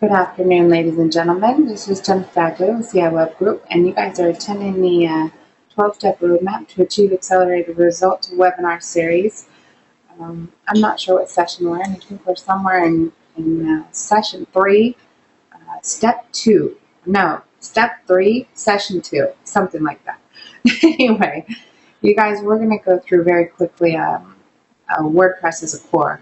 Good afternoon, ladies and gentlemen. This is Jennifer Bagley with CI Web Group, and you guys are attending the 12-step roadmap to achieve accelerated results webinar series. I'm not sure what session we're in. I think we're somewhere in session 3, step 2. No, step 3, session 2, something like that. Anyway, you guys, we're going to go through very quickly WordPress as a core.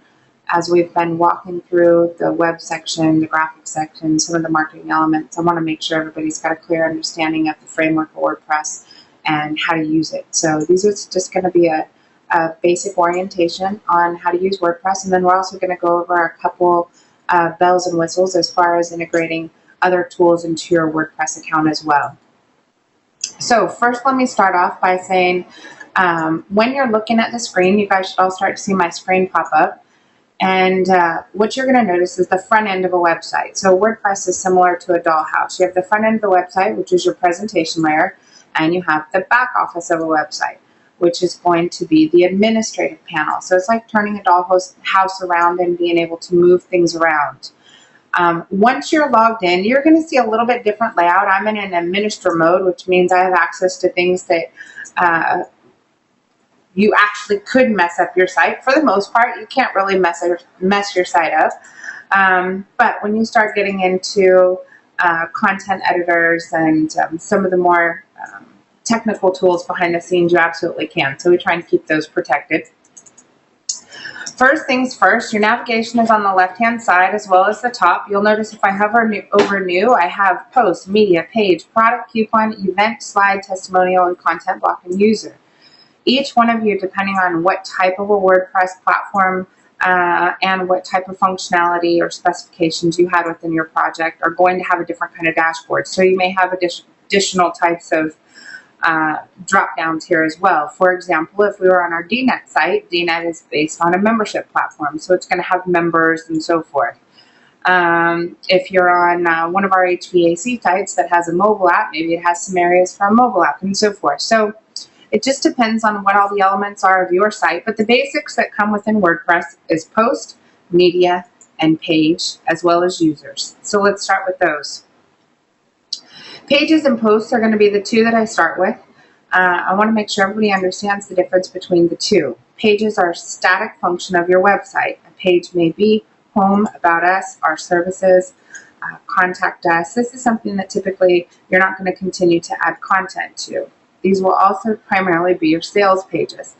As we've been walking through the web section, the graphics section, some of the marketing elements, I want to make sure everybody's got a clear understanding of the framework of WordPress and how to use it. So these are just going to be a basic orientation on how to use WordPress, and then we're also going to go over a couple bells and whistles as far as integrating other tools into your WordPress account as well. So first, let me start off by saying when you're looking at the screen, you guys should all start to see my screen pop up. And what you're going to notice is the front end of a website. So WordPress is similar to a dollhouse. You have the front end of the website, which is your presentation layer, and you have the back office of a website, which is going to be the administrative panel. So it's like turning a dollhouse around and being able to move things around. Once you're logged in, you're going to see a little bit different layout. I'm in an administrator mode, which means I have access to things that you actually could mess up your site. For the most part, you can't really mess your site up. But when you start getting into content editors and some of the more technical tools behind the scenes, you absolutely can. So we try and keep those protected. First things first, your navigation is on the left-hand side as well as the top. You'll notice if I hover over new, I have post, media, page, product, coupon, event, slide, testimonial, and content block and user. Each one of you, depending on what type of a WordPress platform and what type of functionality or specifications you had within your project, are going to have a different kind of dashboard. So you may have additional types of drop downs here as well. For example, if we were on our DNet site, DNet is based on a membership platform, so it's going to have members and so forth. If you're on one of our HVAC sites that has a mobile app, maybe it has some areas for a mobile app and so forth. So it just depends on what all the elements are of your site, but the basics that come within WordPress is post, media, and page, as well as users. So let's start with those. Pages and posts are going to be the two that I start with. I want to make sure everybody understands the difference between the two. Pages are a static function of your website. A page may be home, about us, our services, contact us. This is something that typically you're not going to continue to add content to. These will also primarily be your sales pages.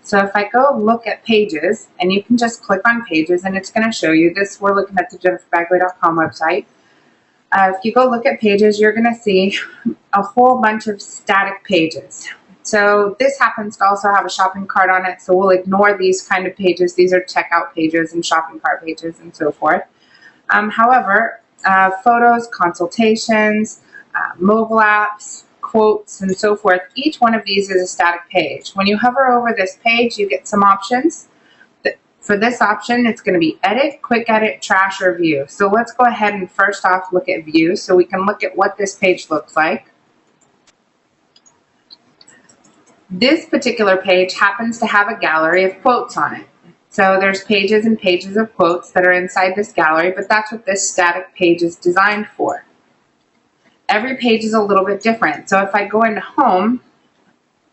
So if I go look at pages, and you can just click on pages and it's going to show you this. We're looking at the jenniferbagley.com website. If you go look at pages, you're going to see a whole bunch of static pages. So this happens to also have a shopping cart on it, so we'll ignore these kind of pages. These are checkout pages and shopping cart pages and so forth. However, photos, consultations, mobile apps, quotes, and so forth, each one of these is a static page. When you hover over this page, you get some options. For this option, it's going to be edit, quick edit, trash, or view. So let's go ahead and first off look at view so we can look at what this page looks like. This particular page happens to have a gallery of quotes on it. So there's pages and pages of quotes that are inside this gallery, but that's what this static page is designed for. Every page is a little bit different. So if I go into home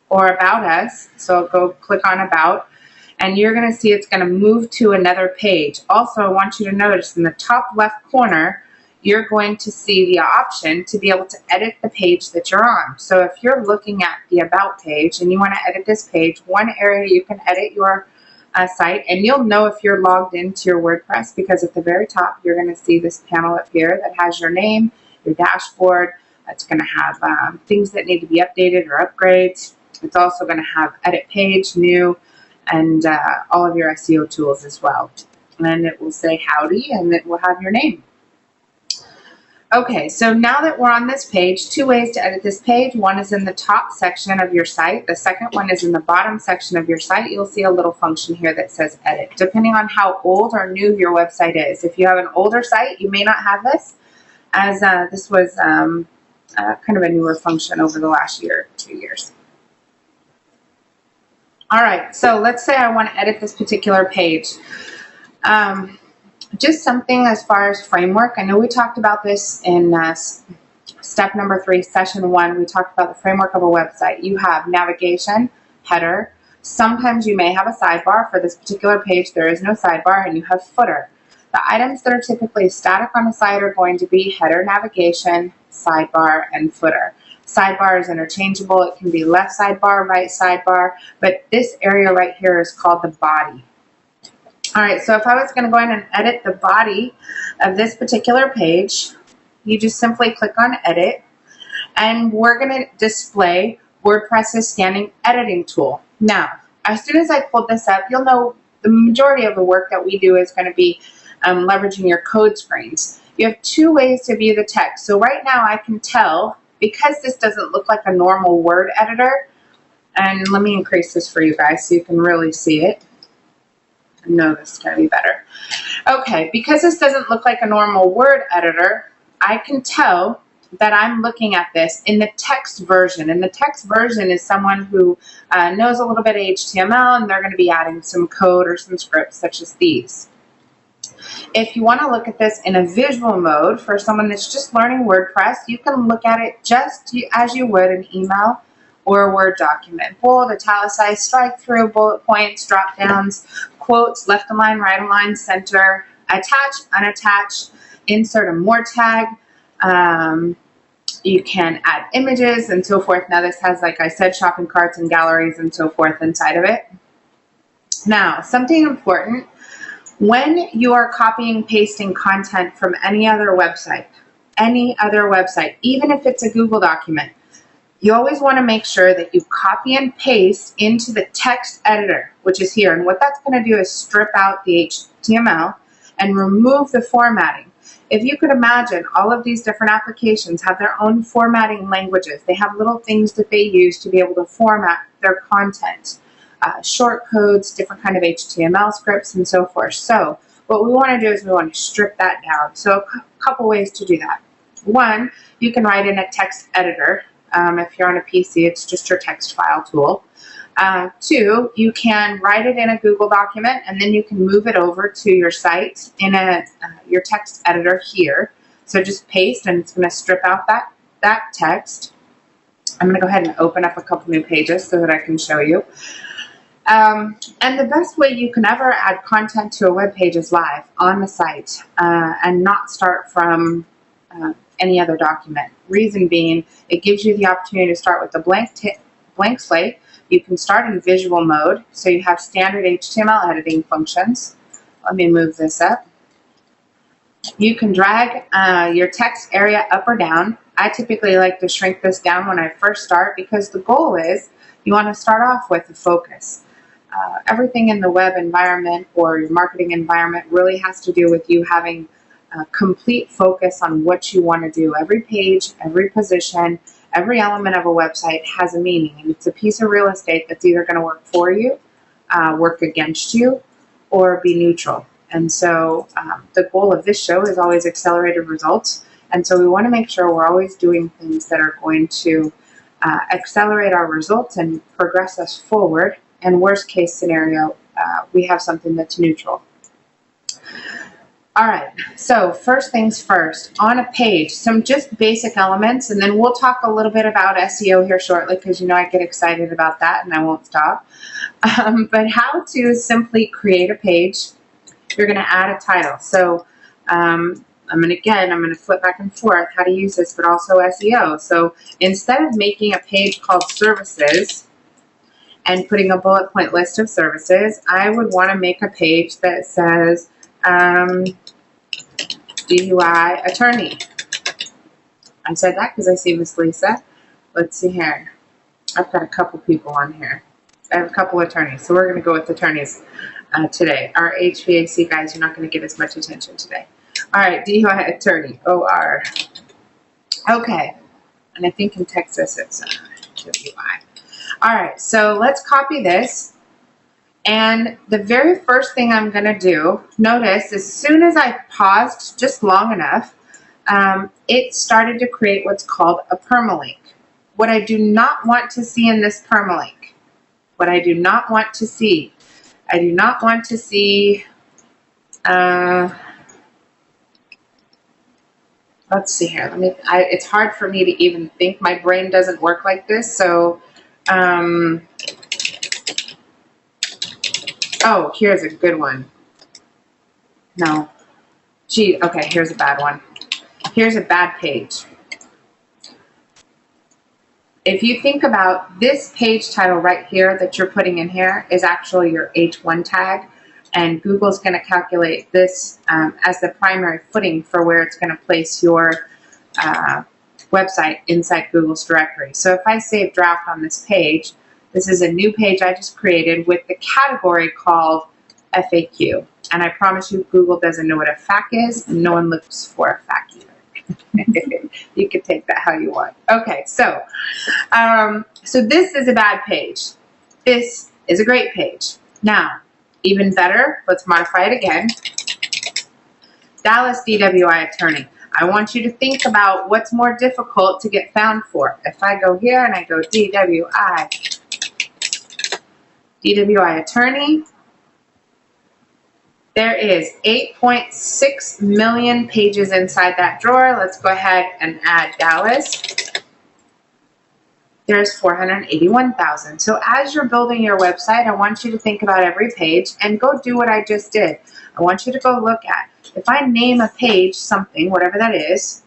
or about us, so I'll go click on about, and you're going to see it's going to move to another page. Also, I want you to notice in the top left corner, you're going to see the option to be able to edit the page that you're on. So if you're looking at the about page and you want to edit this page, one area you can edit your site, and you'll know if you're logged into your WordPress because at the very top, you're going to see this panel up here that has your name, your dashboard. It's going to have things that need to be updated or upgrades. It's also going to have edit page, new, and all of your SEO tools as well. And it will say howdy, and it will have your name. Okay, so now that we're on this page, two ways to edit this page. One is in the top section of your site. The second one is in the bottom section of your site. You'll see a little function here that says edit, depending on how old or new your website is. If you have an older site, you may not have this, as this was kind of a newer function over the last year, 2 years. All right, so let's say I want to edit this particular page. Just something as far as framework. I know we talked about this in step number 3, session 1. We talked about the framework of a website. You have navigation, header. Sometimes you may have a sidebar. For this particular page, there is no sidebar, and you have footer. The items that are typically static on a site are going to be header, navigation, sidebar, and footer. Sidebar is interchangeable. It can be left sidebar, right sidebar, but this area right here is called the body. All right, so if I was going to go in and edit the body of this particular page, you just simply click on edit, and we're going to display WordPress's scanning editing tool. Now, as soon as I pulled this up, you'll know the majority of the work that we do is going to be leveraging your code screens. You have 2 ways to view the text. So right now I can tell, because this doesn't look like a normal Word editor, and let me increase this for you guys so you can really see it. I know this is going to be better. Okay, because this doesn't look like a normal Word editor, I can tell that I'm looking at this in the text version. And the text version is someone who knows a little bit of HTML, and they're going to be adding some code or some scripts such as these. If you want to look at this in a visual mode for someone that's just learning WordPress, you can look at it just as you would an email or a Word document. Bold, italicized, strike through, bullet points, drop downs, quotes, left align, right align, center, attach, unattach, insert a more tag. You can add images and so forth. Now this has, like I said, shopping carts and galleries and so forth inside of it. Now, something important, when you are copying, pasting content from any other website, even if it's a Google document, you always want to make sure that you copy and paste into the text editor, which is here. And what that's going to do is strip out the HTML and remove the formatting. If you could imagine, all of these different applications have their own formatting languages. They have little things that they use to be able to format their content. Short codes, different kind of HTML scripts, and so forth. So what we want to do is we want to strip that down. So a couple ways to do that. One, you can write in a text editor. If you're on a PC, it's just your text file tool. 2, you can write it in a Google document, and then you can move it over to your site in your text editor here. So just paste, and it's going to strip out that text. I'm going to go ahead and open up a couple new pages so that I can show you. And the best way you can ever add content to a web page is live on the site and not start from any other document. Reason being, it gives you the opportunity to start with a blank slate. You can start in visual mode, so you have standard HTML editing functions. Let me move this up. You can drag your text area up or down. I typically like to shrink this down when I first start because the goal is you want to start off with a focus. Everything in the web environment or your marketing environment really has to do with you having a complete focus on what you want to do. Every page, every position, every element of a website has a meaning, and it's a piece of real estate that's either going to work for you, work against you, or be neutral. And so the goal of this show is always accelerated results. And so we want to make sure we're always doing things that are going to accelerate our results and progress us forward. And worst case scenario, we have something that's neutral. All right, so first things first, on a page, some just basic elements, and then we'll talk a little bit about SEO here shortly because you know I get excited about that and I won't stop. But how to simply create a page, you're going to add a title. So I'm going to flip back and forth how to use this, but also SEO. So instead of making a page called services and putting a bullet point list of services, I would want to make a page that says DUI attorney. I said that because I see Miss Lisa. Let's see here. I've got a couple people on here. I have a couple attorneys, so we're going to go with attorneys today. Our HVAC guys are not going to get as much attention today. All right, DUI attorney, OR. Okay, and I think in Texas it's WI. All right, so let's copy this. And the very first thing I'm going to do, notice as soon as I paused just long enough, it started to create what's called a permalink. What I do not want to see in this permalink, I do not want to see, let's see here. It's hard for me to even think. My brain doesn't work like this. So, oh, here's a good one. No. Gee, okay, here's a bad one. Here's a bad page. If you think about this page title right here that you're putting in here is actually your H1 tag, and Google's going to calculate this as the primary footing for where it's going to place your website inside Google's directory. So if I save draft on this page, this is a new page I just created with the category called FAQ. And I promise you, Google doesn't know what a FAQ is, and no one looks for a FAQ either. You can take that how you want. Okay, so this is a bad page. This is a great page. Now, even better, let's modify it again. Dallas DWI attorney. I want you to think about what's more difficult to get found for. If I go here and I go DWI attorney, there is 8.6 million pages inside that drawer. Let's go ahead and add Dallas. There's 481,000. So as you're building your website, I want you to think about every page and go do what I just did. I want you to go look at, if I name a page something, whatever that is,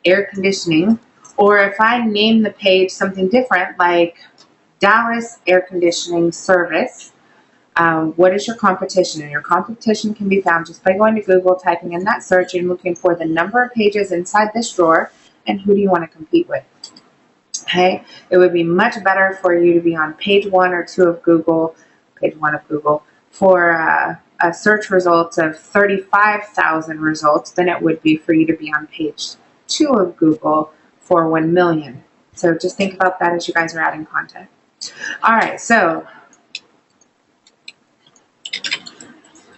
air conditioning, or if I name the page something different like Dallas air conditioning service, what is your competition? And your competition can be found just by going to Google, typing in that search, and looking for the number of pages inside this drawer, and who do you want to compete with. Okay, it would be much better for you to be on page 1 or 2 of Google, for a search results of 35,000 results than it would be for you to be on page 2 of Google for 1 million. So just think about that as you guys are adding content.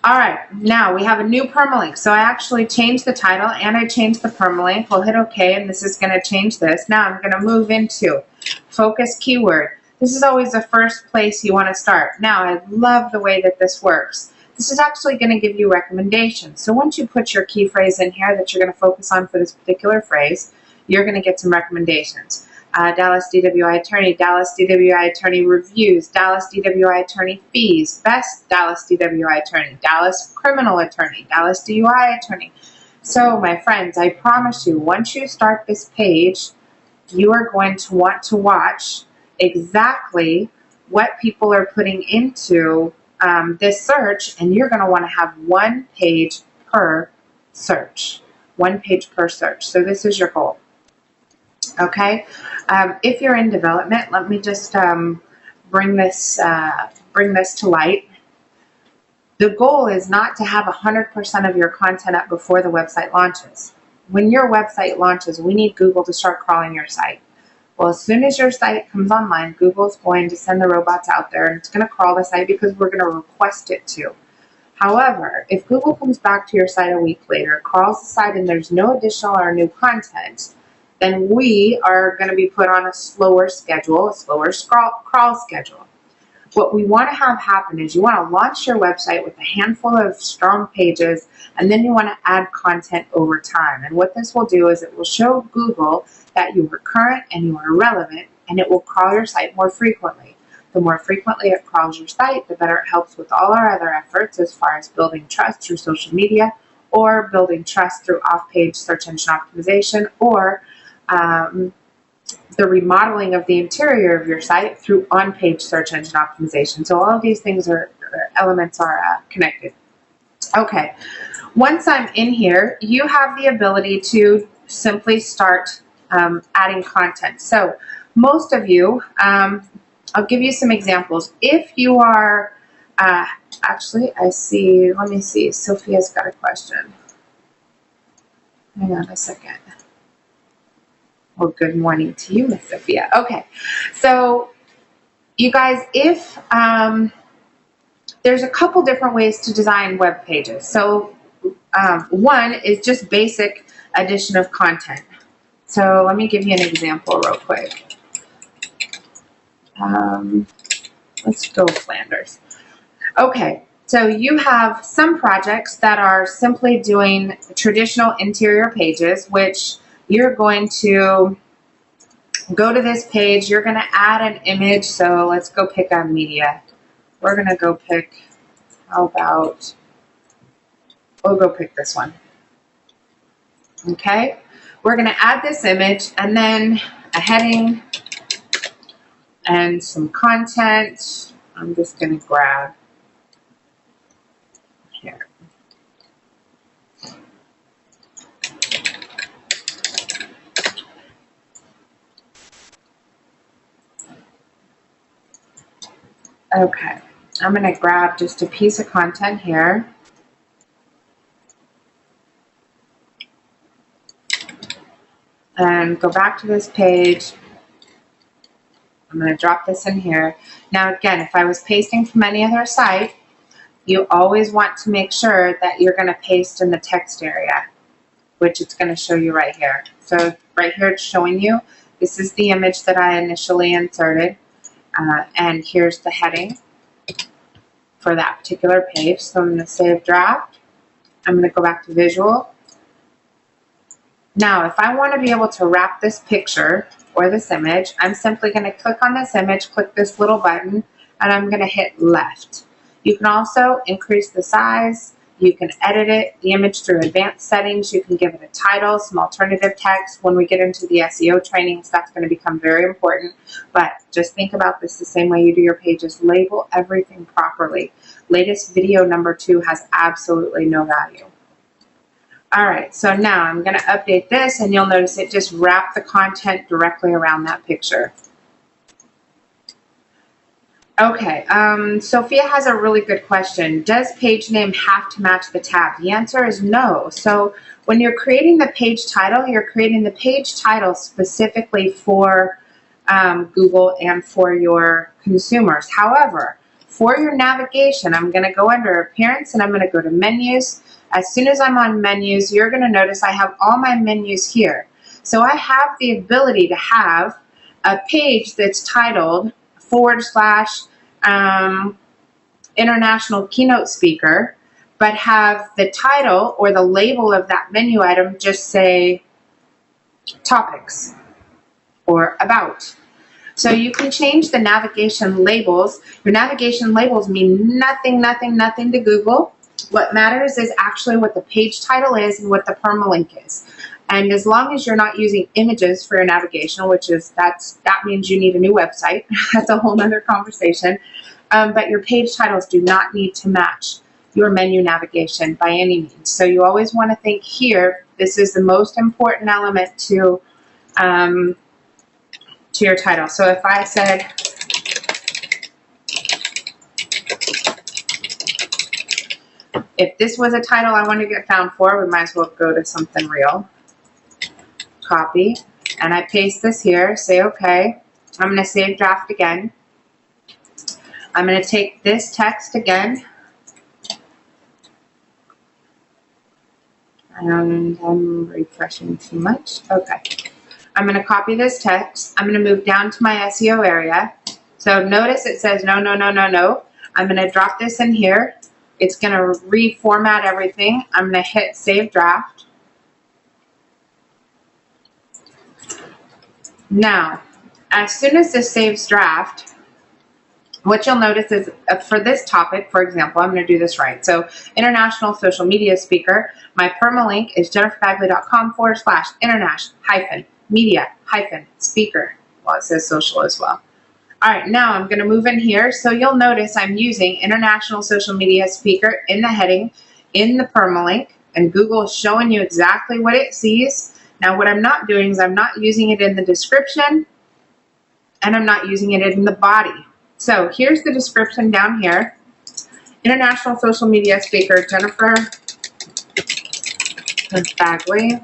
All right, now we have a new permalink. So I actually changed the title and I changed the permalink. We'll hit OK, and this is going to change this. Now I'm going to move into focus keyword. This is always the first place you want to start. Now I love the way that this works. This is actually going to give you recommendations. So once you put your key phrase in here that you're going to focus on for this particular phrase, you're going to get some recommendations. Dallas DWI attorney, Dallas DWI attorney reviews, Dallas DWI attorney fees, best Dallas DWI attorney, Dallas criminal attorney, Dallas DUI attorney. So my friends, I promise you, once you start this page, you are going to want to watch exactly what people are putting into this search, and you're going to want to have 1 page per search. 1 page per search. So this is your goal. Okay, if you're in development, let me just bring this to light. The goal is not to have 100% of your content up before the website launches. When your website launches, we need Google to start crawling your site. Well, as soon as your site comes online, Google's going to send the robots out there, and it's going to crawl the site because we're going to request it to. However, if Google comes back to your site a week later, crawls the site, and there's no additional or new content, then we are going to be put on a slower schedule, a slower crawl schedule. What we want to have happen is you want to launch your website with a handful of strong pages, and then you want to add content over time. And what this will do is it will show Google that you are current and you are relevant, and it will crawl your site more frequently. The more frequently it crawls your site, the better it helps with all our other efforts as far as building trust through social media, or building trust through off-page search engine optimization, or the remodeling of the interior of your site through on-page search engine optimization. So all of these things elements are connected. Okay, once I'm in here, you have the ability to simply start adding content. So most of you, I'll give you some examples. If you are, actually, let me see, Sophia's got a question. Hang on a second. Well, good morning to you, Miss Sophia. Okay, so you guys, if there's a couple different ways to design web pages. So one is just basic addition of content. So let me give you an example real quick. Let's go Flanders. Okay, So you have some projects that are simply doing traditional interior pages, which you're going to go to this page, you're going to add an image. So let's go pick a media. We're going to go pick, how about, we'll go pick this one. Okay, we're going to add this image and then a heading and some content. I'm just going to grab here. Okay, I'm going to grab just a piece of content here. And go back to this page. I'm going to drop this in here. Now again, if I was pasting from any other site, you always want to make sure that you're going to paste in the text area, which it's going to show you right here. So right here it's showing you, this is the image that I initially inserted, and here's the heading for that particular page. So I'm going to save draft. I'm going to go back to visual. Now, if I want to be able to wrap this picture or this image, I'm simply going to click on this image, click this little button, and I'm going to hit left. You can also increase the size. You can edit it, the image through advanced settings. You can give it a title, some alternative text. When we get into the SEO trainings, that's going to become very important. But just think about this the same way you do your pages. Label everything properly. Latest video number 2 has absolutely no value. All right, so now I'm going to update this, and you'll notice it just wrapped the content directly around that picture. Okay, Sophia has a really good question. Does page name have to match the tab? The answer is no. So when you're creating the page title, you're creating the page title specifically for Google and for your consumers. However, for your navigation, I'm going to go under Appearance, and I'm going to go to Menus. As soon as I'm on Menus, you're going to notice I have all my menus here. So I have the ability to have a page that's titled / international keynote speaker, but have the title or the label of that menu item just say topics or about. So you can change the navigation labels. Your navigation labels mean nothing to Google. What matters is actually what the page title is and what the permalink is. And as long as you're not using images for your navigation, which is that means you need a new website. That's a whole other conversation. But your page titles do not need to match your menu navigation by any means. So you always want to think here, this is the most important element to your title. So if I said, if this was a title I want to get found for, we might as well go to something real. Copy, and I paste this here, say okay. I'm going to save draft again. I'm going to take this text again, and I'm refreshing too much. Okay. I'm going to copy this text. I'm going to move down to my SEO area. So notice it says no. I'm going to drop this in here. It's going to reformat everything. I'm going to hit Save Draft. Now, as soon as this saves draft, what you'll notice is for this topic, for example, I'm going to do this right. So, international social media speaker, my permalink is jenniferbagley.com / international media speaker. Well, it says social as well. All right, now I'm going to move in here. So you'll notice I'm using international social media speaker in the heading, in the permalink, and Google is showing you exactly what it sees. Now, what I'm not doing is I'm not using it in the description, and I'm not using it in the body. So here's the description down here. International social media speaker, Jennifer Bagley.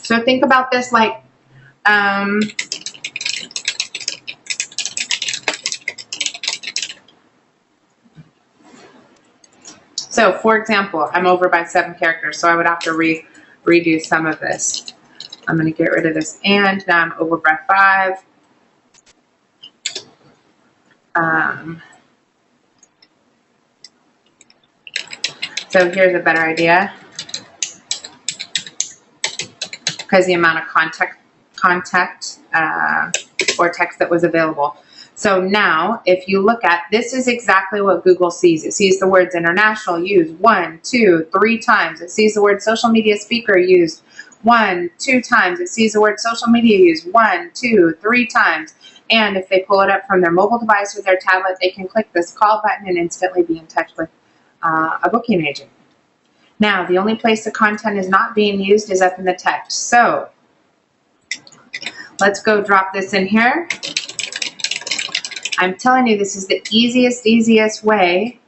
So think about this like So for example, I'm over by 7 characters, so I would have to redo some of this. I'm going to get rid of this and. Now I'm over by 5. So here's a better idea, because the amount of contact or text that was available. So now, if you look at, this is exactly what Google sees. It sees the words international used 1, 2, 3 times. It sees the word social media speaker used 1, 2 times. It sees the word social media used 1, 2, 3 times. And if they pull it up from their mobile device or their tablet, they can click this call button and instantly be in touch with a booking agent. Now, the only place the content is not being used is up in the text. So let's go drop this in here. I'm telling you, this is the easiest way.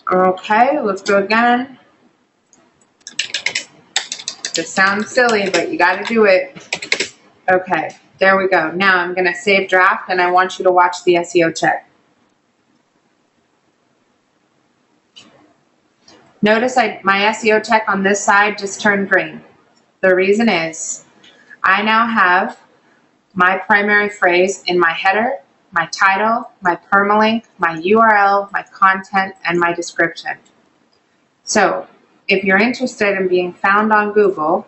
Okay, let's go again. This sounds silly, but you got to do it. Okay, there we go. Now I'm going to save draft, and I want you to watch the SEO check. Notice my SEO check on this side just turned green. The reason is I now have my primary phrase in my header, my title, my permalink, my URL, my content, and my description. So if you're interested in being found on Google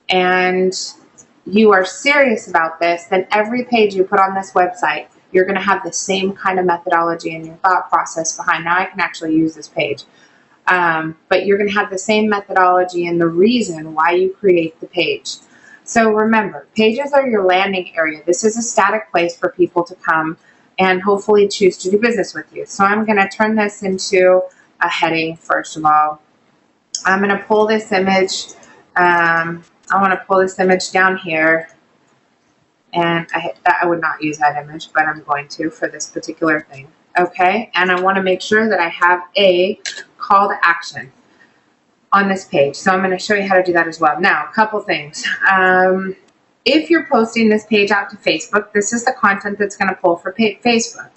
and you are serious about this, then every page you put on this website, you're going to have the same kind of methodology and your thought process behind. Now I can actually use this page. But you're going to have the same methodology and the reason why you create the page. So remember, pages are your landing area. This is a static place for people to come and hopefully choose to do business with you. So I'm going to turn this into a heading first of all. I'm going to pull this image. I want to pull this image down here. And I would not use that image, but I'm going to for this particular thing. Okay, and I want to make sure that I have a call to action on this page. So I'm going to show you how to do that as well. Now, a couple things. If you're posting this page out to Facebook, this is the content that's going to pull for Facebook.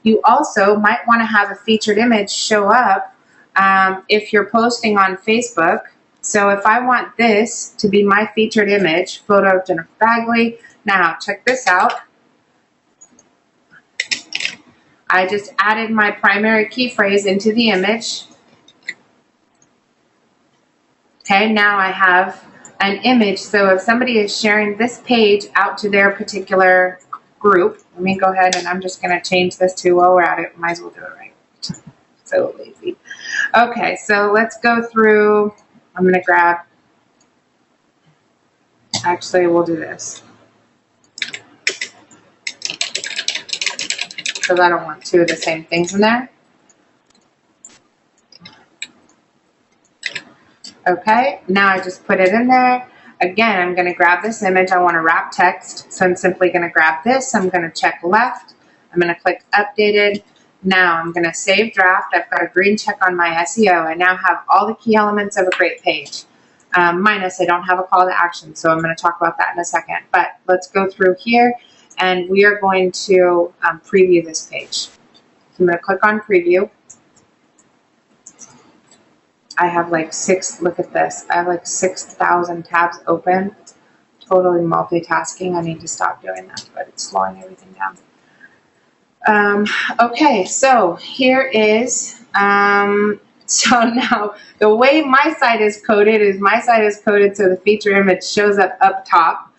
You also might want to have a featured image show up if you're posting on Facebook. So if I want this to be my featured image, photo of Jennifer Bagley. Now, check this out. I just added my primary key phrase into the image. Okay, now I have an image. So if somebody is sharing this page out to their particular group, let me go ahead and I'm just going to change this to, while we're at it, might as well do it right. So lazy. Okay, so let's go through. I'm going to grab, actually we'll do this, because I don't want 2 of the same things in there. Okay, now I just put it in there. Again, I'm going to grab this image. I want to wrap text, so I'm simply going to grab this. I'm going to check left. I'm going to click updated. Now I'm going to save draft. I've got a green check on my SEO. I now have all the key elements of a great page. Minus I don't have a call to action, so I'm going to talk about that in a second. But let's go through here, and we are going to preview this page. So I'm going to click on preview. I have like 6, look at this, I have like 6,000 tabs open, totally multitasking. I need to stop doing that, but it's slowing everything down. Okay, so here is, so now the way my site is coded so the feature image shows up top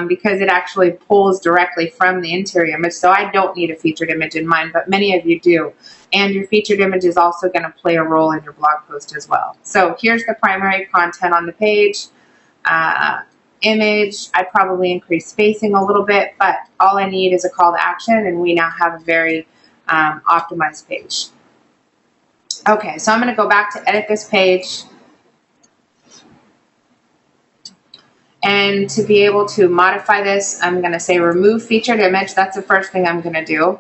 because it actually pulls directly from the interior image. So I don't need a featured image in mine, but many of you do. And your featured image is also going to play a role in your blog post as well. So here's the primary content on the page. Image, I probably increase spacing a little bit, but all I need is a call to action, and we now have a very optimized page. Okay, so I'm going to go back to edit this page. And to be able to modify this, I'm going to say remove featured image. That's the first thing I'm going to do.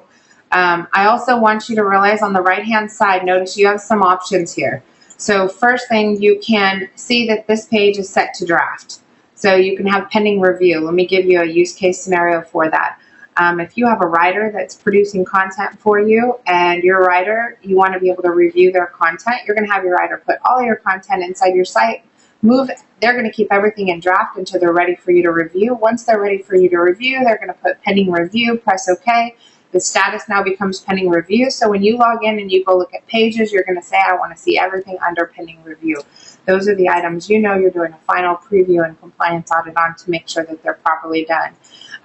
I also want you to realize on the right-hand side, notice you have some options here. So first thing, you can see that this page is set to draft. So you can have pending review. Let me give you a use case scenario for that. If you have a writer that's producing content for you, and your writer, you want to be able to review their content, you're going to have your writer put all your content inside your site, they're going to keep everything in draft until they're ready for you to review. Once they're ready for you to review, they're going to put pending review, press OK. The status now becomes pending review. So when you log in and you go look at pages, you're going to say, I want to see everything under pending review. Those are the items you know you're doing a final preview and compliance audit on to make sure that they're properly done.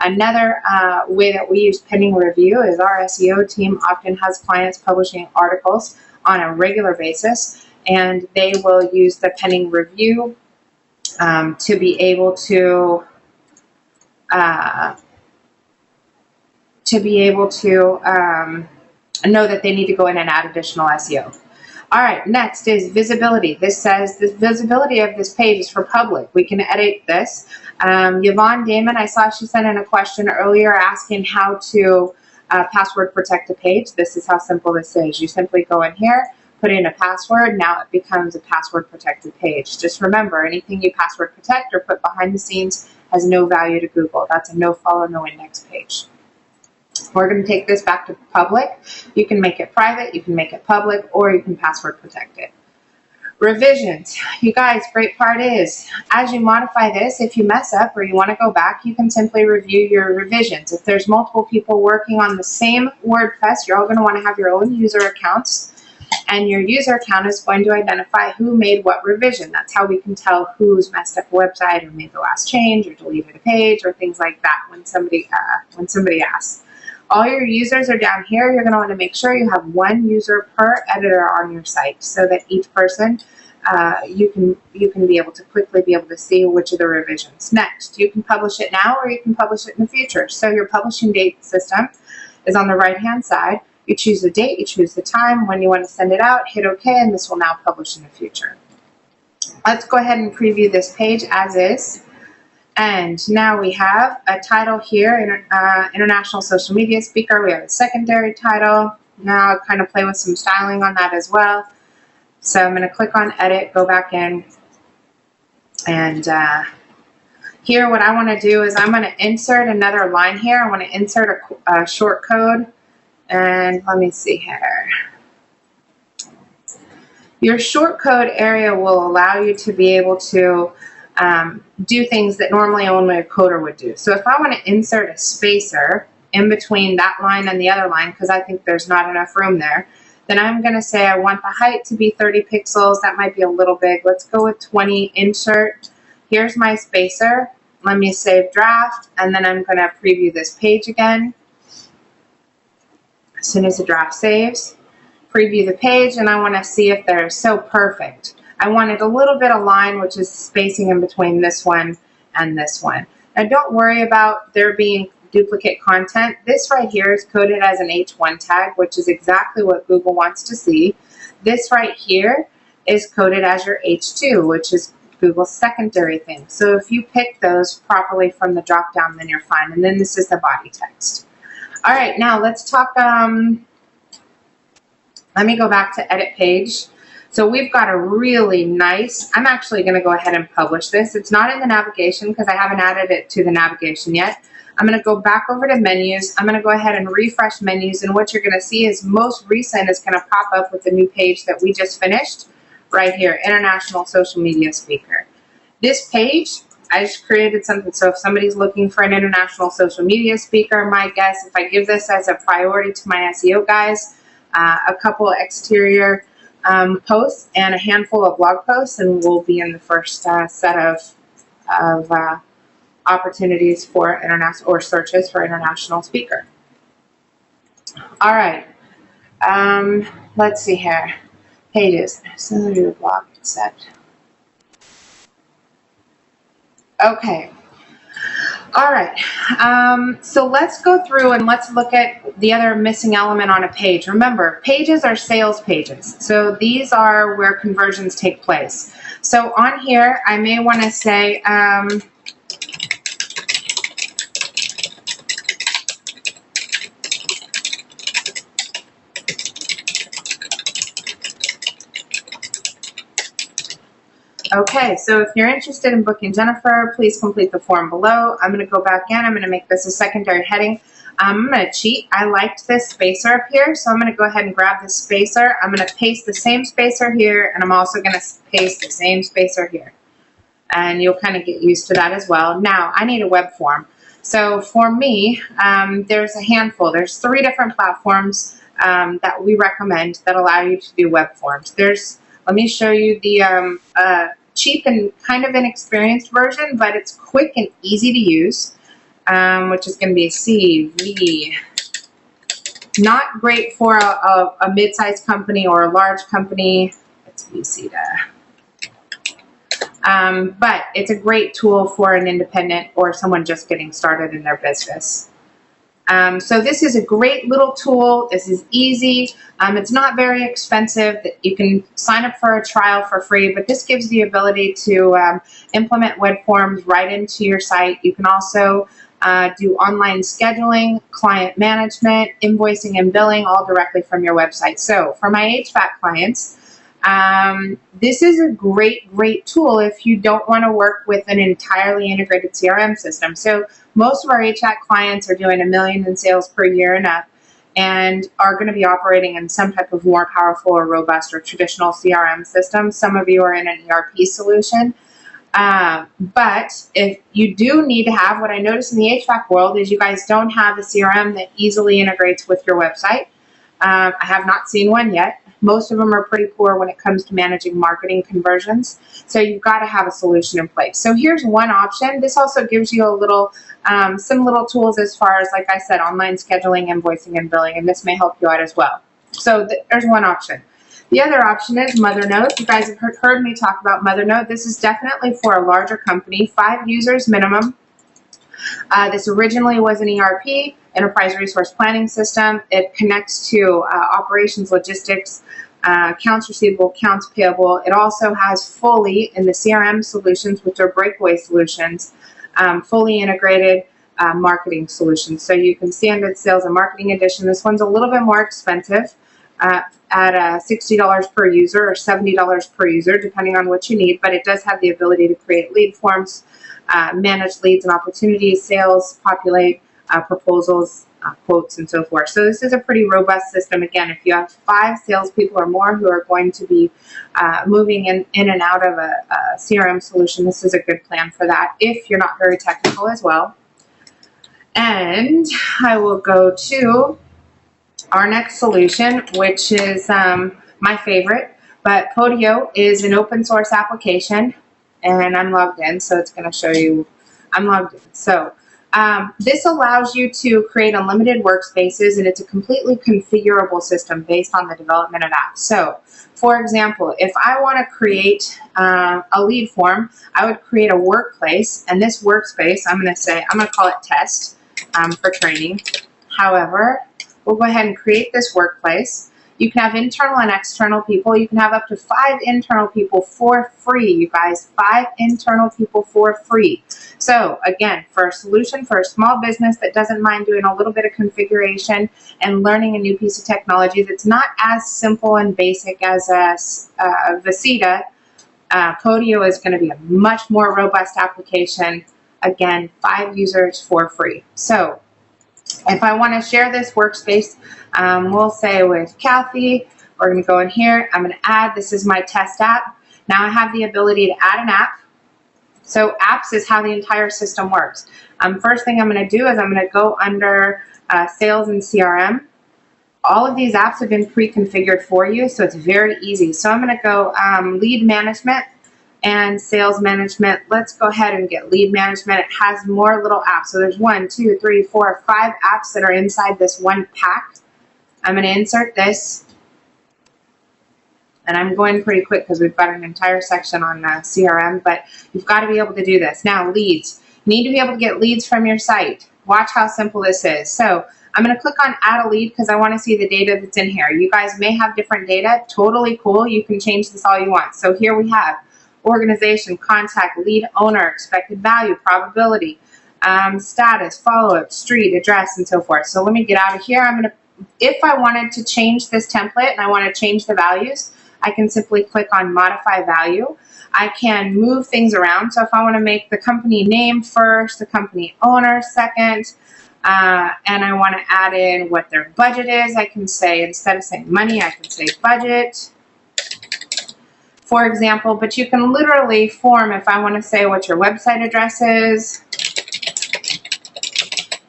Another way that we use pending review is our SEO team often has clients publishing articles on a regular basis, and they will use the pending review to be able to know that they need to go in and add additional SEO. All right, next is visibility. This says the visibility of this page is for public. We can edit this. Yvonne Damon, I saw she sent in a question earlier asking how to password protect a page. This is how simple this is. You simply go in here, put in a password. Now it becomes a password protected page. Just remember, anything you password protect or put behind the scenes has no value to Google. That's a no follow, no index page. We're going to take this back to public. You can make it private, you can make it public, or you can password protect it. Revisions. You guys, great part is, as you modify this, if you mess up or you want to go back, you can simply review your revisions. If there's multiple people working on the same WordPress, you're all going to want to have your own user accounts, and your user account is going to identify who made what revision. That's how we can tell who's messed up a website or made the last change or deleted a page or things like that when somebody asks. All your users are down here. You're going to want to make sure you have one user per editor on your site so that each person, you can be able to quickly be able to see which of the revisions. Next, you can publish it now or you can publish it in the future. So your publishing date system is on the right-hand side. You choose the date, you choose the time, when you want to send it out, hit OK, and this will now publish in the future. Let's go ahead and preview this page as is. And now we have a title here, International Social Media Speaker. We have a secondary title. Now I'll kind of play with some styling on that as well. So I'm going to click on Edit, go back in, and here what I want to do is I'm going to insert another line here. I want to insert a short code, and let me see here. Your short code area will allow you to be able to do things that normally only a coder would do. So if I want to insert a spacer in between that line and the other line, because I think there's not enough room there, then I'm going to say I want the height to be 30 pixels. That might be a little big. Let's go with 20, insert. Here's my spacer. Let me save draft, and then I'm going to preview this page again. As soon as the draft saves, preview the page, and I want to see if they're so perfect. I wanted a little bit of line, which is spacing in between this one and this one. Now don't worry about there being duplicate content. This right here is coded as an H1 tag, which is exactly what Google wants to see. This right here is coded as your H2, which is Google's secondary thing. So if you pick those properly from the drop down, then you're fine. And then this is the body text. All right, now let's talk, let me go back to edit page. So we've got a really nice, I'm actually going to go ahead and publish this. It's not in the navigation because I haven't added it to the navigation yet. I'm going to go back over to menus. I'm going to go ahead and refresh menus, and what you're going to see is most recent is going to pop up with the new page that we just finished right here, International Social Media Speaker. This page, I just created something, so if somebody's looking for an international social media speaker, my guess, if I give this as a priority to my SEO guys, a couple exterior posts and a handful of blog posts, and we'll be in the first set of opportunities for international or searches for international speaker. All right, let's see here. Pages. So do a blog set. Okay. All right, so let's go through and let's look at the other missing element on a page. Remember, pages are sales pages. So these are where conversions take place. So on here, I may want to say, Okay, so if you're interested in booking Jennifer, please complete the form below. I'm going to go back in. I'm going to make this a secondary heading. I'm going to cheat. I liked this spacer up here, so I'm going to go ahead and grab this spacer. I'm going to paste the same spacer here, and I'm also going to paste the same spacer here. And you'll kind of get used to that as well. Now, I need a web form. So for me, there's a handful. There's 3 different platforms that we recommend that allow you to do web forms. Let me show you the cheap and kind of inexperienced version, but it's quick and easy to use, which is going to be CV. Not great for a mid-sized company or a large company. It's VCTA. But it's a great tool for an independent or someone just getting started in their business. So this is a great little tool. This is easy. It's not very expensive. You can sign up for a trial for free, but this gives the ability to implement web forms right into your site. You can also do online scheduling, client management, invoicing and billing, all directly from your website. So for my HVAC clients, this is a great tool if you don't want to work with an entirely integrated CRM system. So most of our HVAC clients are doing $1 million in sales per year and up, and are going to be operating in some type of more powerful or robust or traditional CRM system. Some of you are in an ERP solution. But if you do need to have, what I notice in the HVAC world is you guys don't have a CRM that easily integrates with your website. I have not seen one yet. Most of them are pretty poor when it comes to managing marketing conversions. So you've got to have a solution in place. So here's one option. This also gives you a little, some little tools as far as, like I said, online scheduling, invoicing, and billing, and this may help you out as well. So there's one option. The other option is Mothernote. You guys have heard me talk about Mothernote. This is definitely for a larger company, 5 users minimum. This originally was an ERP, Enterprise Resource Planning System. It connects to operations, logistics, accounts receivable, accounts payable. It also has fully, in the CRM solutions, which are breakaway solutions, fully integrated marketing solutions. So you can see under the Sales and Marketing Edition, this one's a little bit more expensive at $60 per user or $70 per user, depending on what you need, but it does have the ability to create lead forms, manage leads and opportunities, sales, populate proposals, quotes, and so forth. So this is a pretty robust system. Again, if you have 5 salespeople or more who are going to be moving in and out of a CRM solution, this is a good plan for that if you're not very technical as well. And I will go to our next solution, which is my favorite, but Podio is an open source application, and I'm logged in, so it's going to show you I'm logged in. So this allows you to create unlimited workspaces, and it's a completely configurable system based on the development of apps. So, for example, if I want to create a lead form, I would create a workplace, and this workspace, I'm going to call it test for training. However, we'll go ahead and create this workplace. You can have internal and external people. You can have up to 5 internal people for free, you guys. 5 internal people for free. So again, for a solution for a small business that doesn't mind doing a little bit of configuration and learning a new piece of technology that's not as simple and basic as a VCTA, Podio is going to be a much more robust application. Again, 5 users for free. So if I want to share this workspace, we'll say with Kathy, we're going to go in here. I'm going to add, this is my test app. Now I have the ability to add an app. So apps is how the entire system works. First thing I'm going to do is I'm going to go under Sales and CRM. All of these apps have been pre-configured for you, so it's very easy. So I'm going to go lead management and sales management. Let's go ahead and get lead management. It has more little apps. So there's 1, 2, 3, 4, 5 apps that are inside this one pack. I'm going to insert this. And I'm going pretty quick because we've got an entire section on CRM, but you've got to be able to do this. Now, leads. You need to be able to get leads from your site. Watch how simple this is. So I'm going to click on add a lead because I want to see the data that's in here. You guys may have different data. Totally cool. You can change this all you want. So here we have organization, contact, lead owner, expected value, probability, status, follow-up, street, address, and so forth. So let me get out of here. If I wanted to change this template and I want to change the values, I can simply click on modify value. I can move things around. So if I want to make the company name first, the company owner second, and I want to add in what their budget is, I can say, instead of saying money, I can say budget, for example. But you can literally form, if I want to say what your website address is,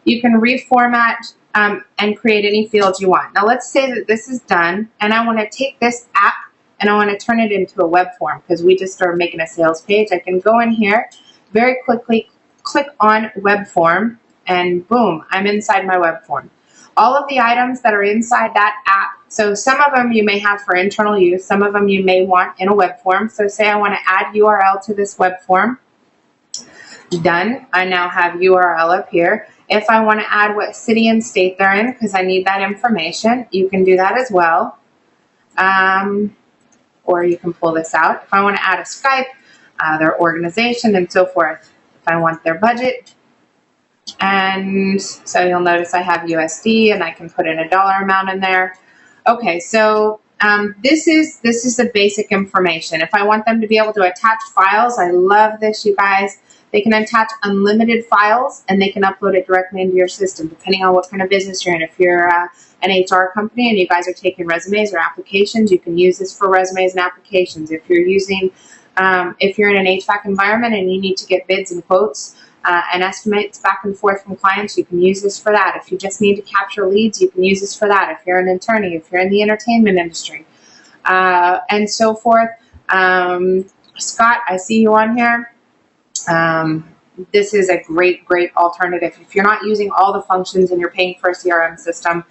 you can reformat and create any fields you want. Now let's say that this is done, and I want to take this app and I want to turn it into a web form because we just started making a sales page. I can go in here, very quickly click on web form, and boom, I'm inside my web form. All of the items that are inside that app, so some of them you may have for internal use, some of them you may want in a web form. So say I want to add URL to this web form. Done. I now have URL up here. If I want to add what city and state they're in, because I need that information, you can do that as well. Or you can pull this out. If I want to add a Skype, their organization, and so forth. If I want their budget. And so you'll notice I have USD, and I can put in a dollar amount in there. Okay, so this is the basic information. If I want them to be able to attach files, I love this, you guys. They can attach unlimited files, and they can upload it directly into your system, depending on what kind of business you're in. If you're an HR company and you guys are taking resumes or applications, you can use this for resumes and applications. If you're using, if you're in an HVAC environment and you need to get bids and quotes and estimates back and forth from clients, you can use this for that. If you just need to capture leads, you can use this for that. If you're an attorney, if you're in the entertainment industry, and so forth. Scott, I see you on here. This is a great alternative. If you're not using all the functions and you're paying for a CRM system,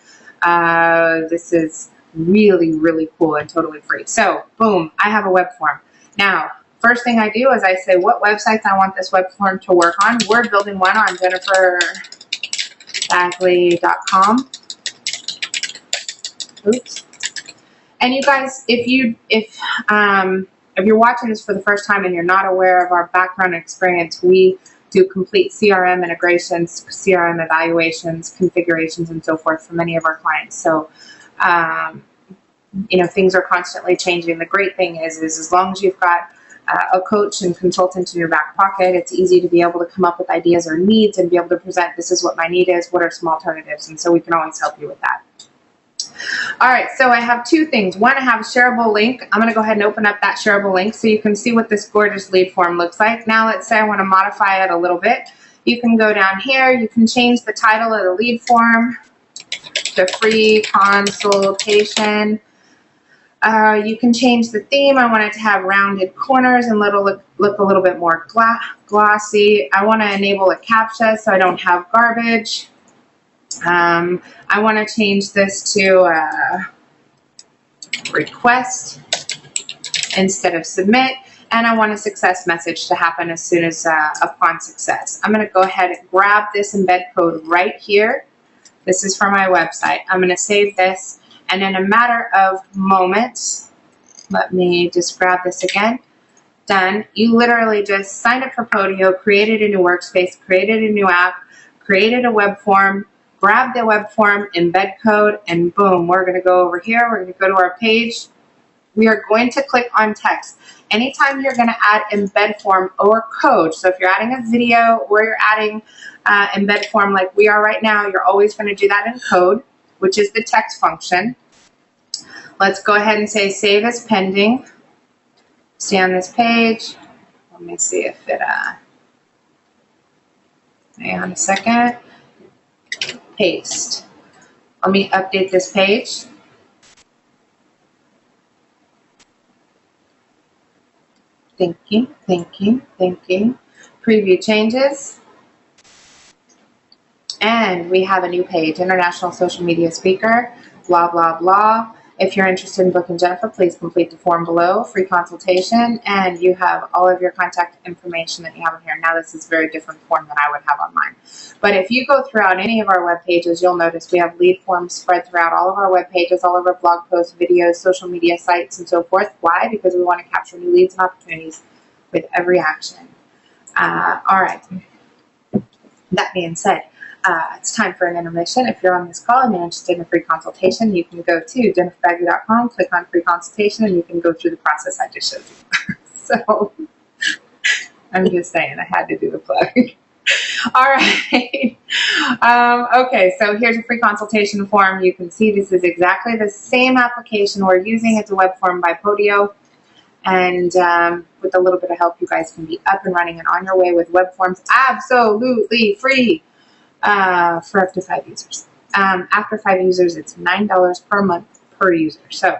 this is really cool and totally free. So boom, I have a web form. Now, first thing I do is I say what websites I want this web form to work on. We're building one on jenniferbagley.com. Oops. And you guys, if you're watching this for the first time and you're not aware of our background experience, we do complete CRM integrations, CRM evaluations, configurations, and so forth for many of our clients. So, you know, things are constantly changing. The great thing is as long as you've got a coach and consultant in your back pocket, it's easy to be able to come up with ideas or needs and be able to present, this is what my need is, what are some alternatives, and so we can always help you with that. All right, so I have two things. One, I have a shareable link. I'm going to go ahead and open up that shareable link so you can see what this gorgeous lead form looks like. Now let's say I want to modify it a little bit. You can go down here. You can change the title of the lead form to free consultation. You can change the theme. I want it to have rounded corners and look a little bit more glossy. I want to enable a CAPTCHA so I don't have garbage. I want to change this to request instead of submit, and I want a success message to happen as soon as upon success. I'm going to go ahead and grab this embed code right here. This is for my website. I'm going to save this, and in a matter of moments, let me just grab this again. Done. You literally just signed up for Podio, created a new workspace, created a new app, created a web form, grab the web form, embed code, and boom, we're going to go over here. We're going to go to our page. We are going to click on text. Anytime you're going to add embed form or code, so if you're adding a video or you're adding embed form like we are right now, you're always going to do that in code, which is the text function. Let's go ahead and say save as pending. Stay on this page. Let me see if it, hang on a second. Paste. Let me update this page. Thinking. Preview changes. And we have a new page, international social media speaker, blah, blah, blah. If you're interested in booking Jennifer, please complete the form below, free consultation, and you have all of your contact information that you have in here. Now this is a very different form than I would have on mine. But if you go throughout any of our web pages, you'll notice we have lead forms spread throughout all of our web pages, all of our blog posts, videos, social media sites, and so forth. Why? Because we want to capture new leads and opportunities with every action. All right. That being said, It's time for an intermission. If you're on this call and you're interested in a free consultation, you can go to jenniferbagley.com, click on free consultation, and you can go through the process I just showed you. So I'm just saying, I had to do the plug. All right. Okay, so here's a free consultation form. You can see this is exactly the same application we're using. It's a web form by Podio. And with a little bit of help, you guys can be up and running and on your way with web forms absolutely free for up to 5 users. After 5 users, it's $9 per month per user. So,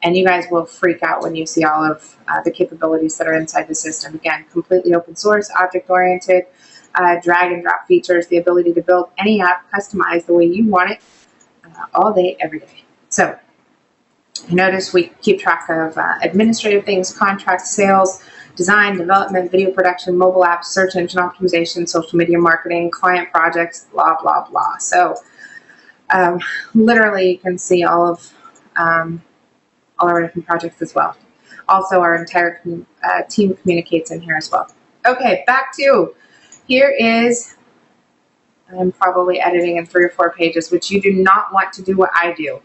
and you guys will freak out when you see all of the capabilities that are inside the system. Again, completely open source, object-oriented, drag and drop features, the ability to build any app customized the way you want it all day, every day. So you notice we keep track of administrative things, contracts, sales, design, development, video production, mobile apps, search engine optimization, social media marketing, client projects, blah, blah, blah. So literally you can see all of our different projects as well. Also, our entire team communicates in here as well. Okay, back to, here is, I'm probably editing in 3 or 4 pages, which you do not want to do what I do.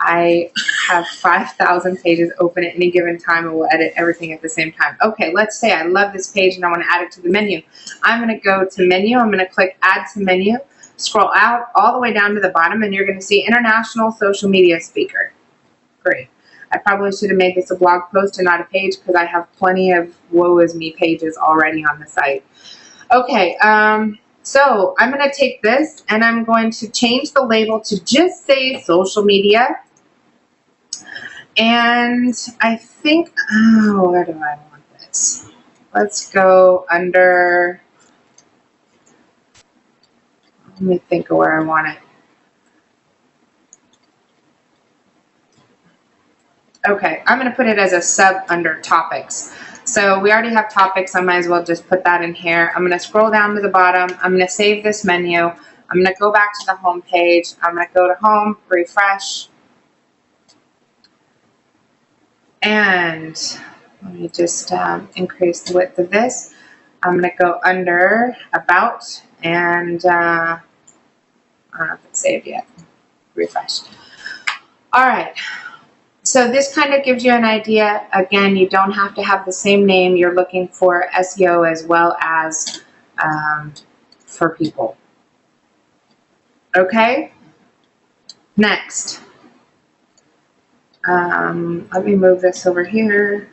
I have 5,000 pages open at any given time and will edit everything at the same time. Okay, let's say I love this page and I want to add it to the menu. I'm going to go to menu, I'm going to click add to menu, scroll out all the way down to the bottom, and you're going to see international social media speaker. Great. I probably should have made this a blog post and not a page because I have plenty of woe is me pages already on the site. Okay, so I'm going to take this and I'm going to change the label to just say social media. And I think, oh, where do I want this? Let's go under, let me think of where I want it. Okay, I'm going to put it as a sub under topics. So we already have topics, I might as well just put that in here. I'm going to scroll down to the bottom. I'm going to save this menu. I'm going to go back to the home page. I'm going to go to home, refresh. And let me just increase the width of this. I'm going to go under about and I don't know if it's saved yet. Refresh. All right. So this kind of gives you an idea. Again, you don't have to have the same name. You're looking for SEO as well as for people. Okay? Next. Let me move this over here.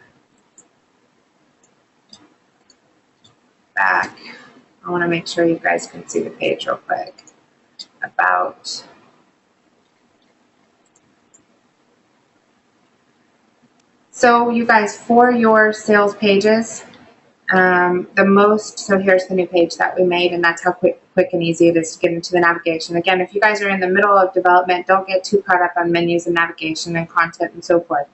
Back. I want to make sure you guys can see the page real quick. About. So you guys, for your sales pages, so here's the new page that we made, and that's how quick and easy it is to get into the navigation. Again, if you guys are in the middle of development, don't get too caught up on menus and navigation and content and so forth.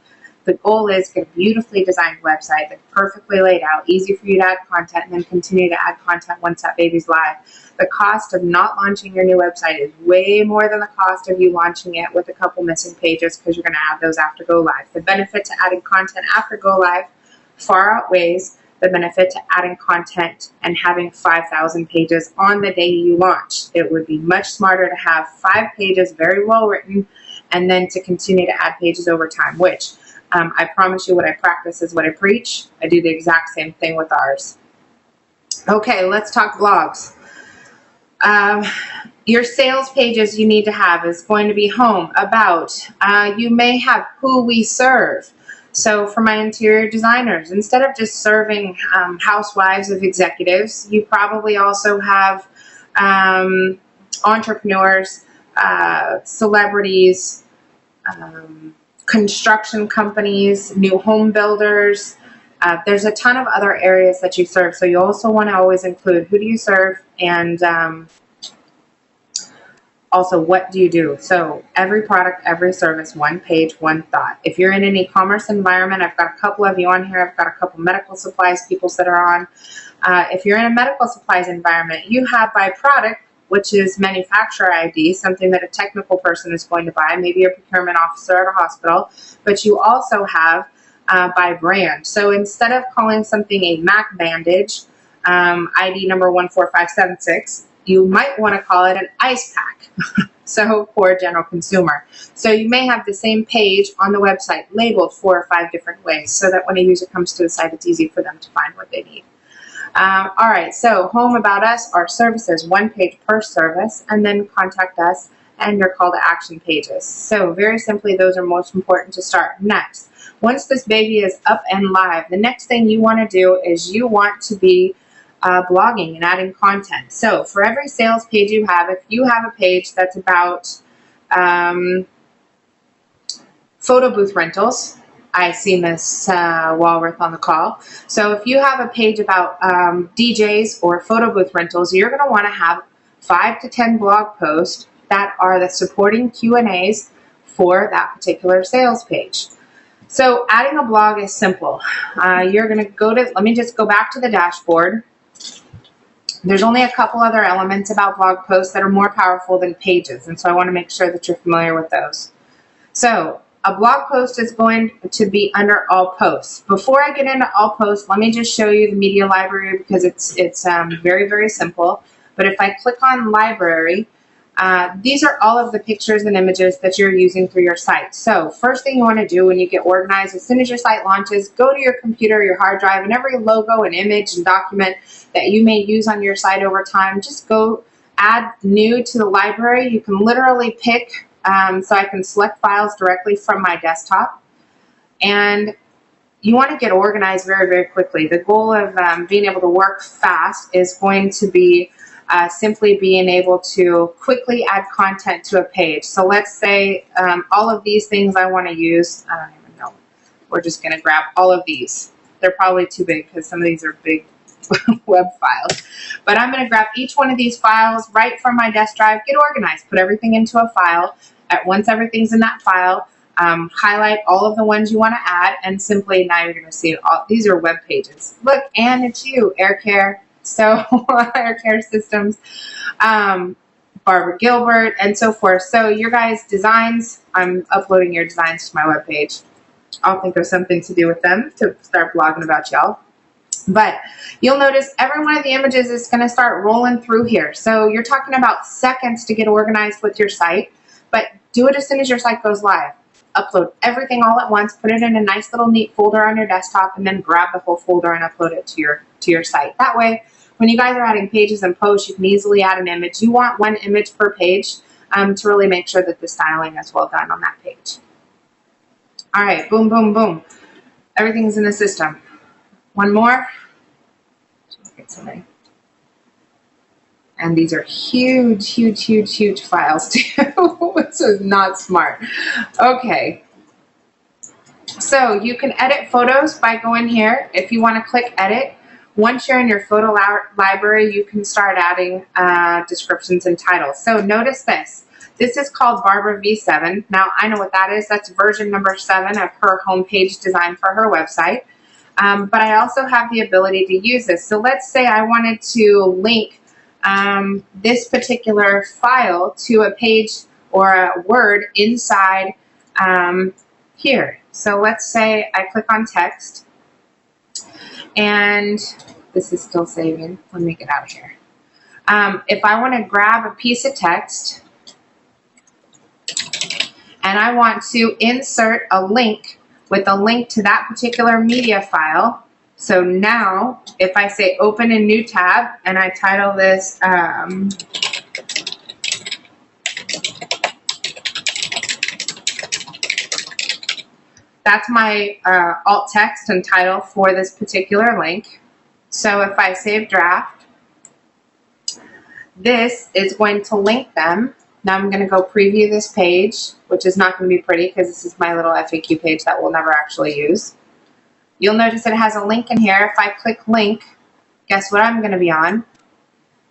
The goal is to get a beautifully designed website that's perfectly laid out, easy for you to add content, and then continue to add content once that baby's live. The cost of not launching your new website is way more than the cost of you launching it with a couple missing pages because you're going to add those after go live. The benefit to adding content after go live far outweighs the benefit to adding content and having 5,000 pages on the day you launch. It would be much smarter to have 5 pages very well written and then to continue to add pages over time, which I promise you what I practice is what I preach. I do the exact same thing with ours. Okay, let's talk blogs. Your sales pages you need to have is going to be home, about. You may have who we serve. So for my interior designers, instead of just serving housewives of executives, you probably also have entrepreneurs, celebrities, construction companies, new home builders. There's a ton of other areas that you serve. So you also want to always include who do you serve and also what do you do. So every product, every service, one page, one thought. If you're in an e-commerce environment, I've got a couple of you on here. I've got a couple medical supplies people that are on. If you're in a medical supplies environment, you have by product, which is manufacturer ID, something that a technical person is going to buy, maybe a procurement officer at a hospital, but you also have by brand. So instead of calling something a MAC bandage, ID number 14576, you might want to call it an ice pack. So for general consumer. So you may have the same page on the website labeled 4 or 5 different ways so that when a user comes to the site, it's easy for them to find what they need. All right, so home, about us, our services, 1 page per service, and then contact us and your call to action pages. So very simply, those are most important to start. Next, once this baby is up and live, the next thing you want to do is you want to be blogging and adding content. So for every sales page you have, if you have a page that's about photo booth rentals, I see Miss Walworth on the call. So if you have a page about DJs or photo booth rentals, you're going to want to have 5 to 10 blog posts that are the supporting Q&As for that particular sales page. So adding a blog is simple. You're going to go to, let me just go back to the dashboard. There's only a couple other elements about blog posts that are more powerful than pages, and so I want to make sure that you're familiar with those. So a blog post is going to be under all posts. Before I get into all posts, let me just show you the media library because it's very, very simple. But if I click on library, these are all of the pictures and images that you're using for your site. So first thing you want to do when you get organized, as soon as your site launches, go to your computer, your hard drive, and every logo and image and document that you may use on your site over time, just go add new to the library. You can literally pick, so I can select files directly from my desktop. And you want to get organized very, very quickly. The goal of being able to work fast is going to be simply being able to quickly add content to a page. So let's say all of these things I want to use, I don't even know, we're just going to grab all of these. They're probably too big because some of these are big web files. But I'm going to grab each one of these files right from my desk drive, get organized, put everything into a file. Once everything's in that file, highlight all of the ones you want to add, and simply now you're going to see all these are web pages. Look, and it's you, Air Care. So Air Care Systems, Barbara Gilbert, and so forth. So your guys' designs, I'm uploading your designs to my webpage. I'll think of something to do with them to start blogging about y'all. But you'll notice every one of the images is going to start rolling through here. So you're talking about seconds to get organized with your site, but do it as soon as your site goes live. Upload everything all at once, put it in a nice little neat folder on your desktop, and then grab the whole folder and upload it to your site. That way, when you guys are adding pages and posts, you can easily add an image. You want 1 image per page to really make sure that the styling is well done on that page. All right, boom, boom, boom. Everything's in the system. One more. Get somebody. And these are huge, huge, huge, huge files too. This is not smart. Okay. So you can edit photos by going here. If you want to click edit, once you're in your photo library, you can start adding descriptions and titles. So notice this. This is called Barbara V7. Now I know what that is. That's version number 7 of her homepage design for her website. But I also have the ability to use this. So let's say I wanted to link this particular file to a page or a word inside here. So let's say I click on text, and this is still saving. Let me get out of here. If I want to grab a piece of text and I want to insert a link with a link to that particular media file. So now, if I say open a new tab and I title this that's my alt text and title for this particular link. So if I save draft, this is going to link them. Now I'm going to go preview this page, which is not going to be pretty because this is my little FAQ page that we'll never actually use. You'll notice it has a link in here. If I click link, guess what I'm going to be on?